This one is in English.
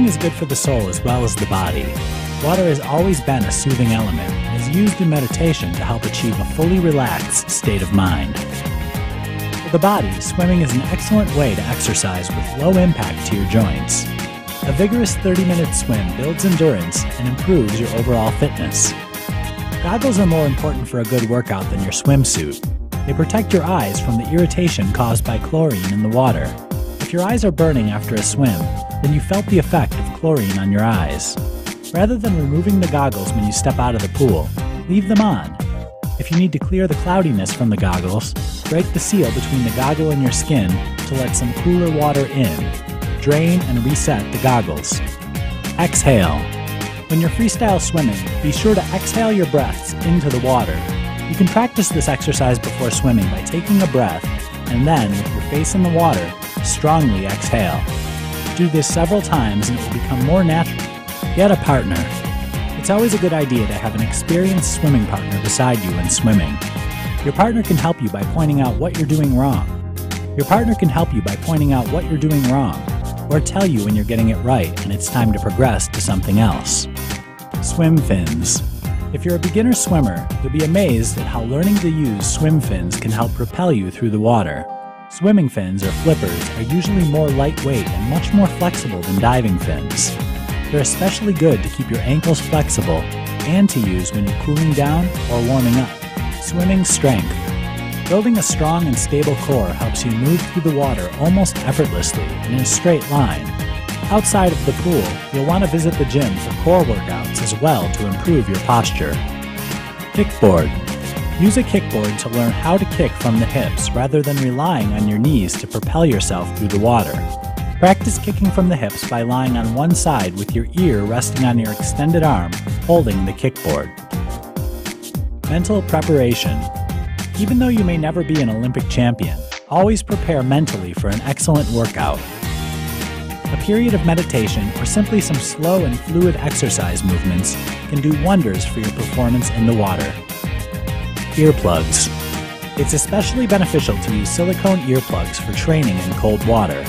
is good for the soul as well as the body. Water has always been a soothing element and is used in meditation to help achieve a fully relaxed state of mind. For the body, swimming is an excellent way to exercise with low impact to your joints. A vigorous 30-minute swim builds endurance and improves your overall fitness. Goggles are more important for a good workout than your swimsuit. They protect your eyes from the irritation caused by chlorine in the water. If your eyes are burning after a swim, then you felt the effect of chlorine on your eyes. Rather than removing the goggles when you step out of the pool, leave them on. If you need to clear the cloudiness from the goggles, break the seal between the goggle and your skin to let some cooler water in. Drain and reset the goggles. Exhale. When you're freestyle swimming, be sure to exhale your breaths into the water. You can practice this exercise before swimming by taking a breath and then, with your face in the water, strongly exhale. Do this several times and it will become more natural. Get a partner. It's always a good idea to have an experienced swimming partner beside you when swimming. Your partner can help you by pointing out what you're doing wrong. Or tell you when you're getting it right and it's time to progress to something else. Swim fins. If you're a beginner swimmer, you'll be amazed at how learning to use swim fins can help propel you through the water. Swimming fins, or flippers, are usually more lightweight and much more flexible than diving fins. They're especially good to keep your ankles flexible and to use when you're cooling down or warming up. Swimming strength. Building a strong and stable core helps you move through the water almost effortlessly and in a straight line. Outside of the pool, you'll want to visit the gym for core workouts as well to improve your posture. Kickboard. Use a kickboard to learn how to kick from the hips rather than relying on your knees to propel yourself through the water. Practice kicking from the hips by lying on one side with your ear resting on your extended arm, holding the kickboard. Mental preparation. Even though you may never be an Olympic champion, always prepare mentally for an excellent workout. A period of meditation or simply some slow and fluid exercise movements can do wonders for your performance in the water. Earplugs. It's especially beneficial to use silicone earplugs for training in cold water.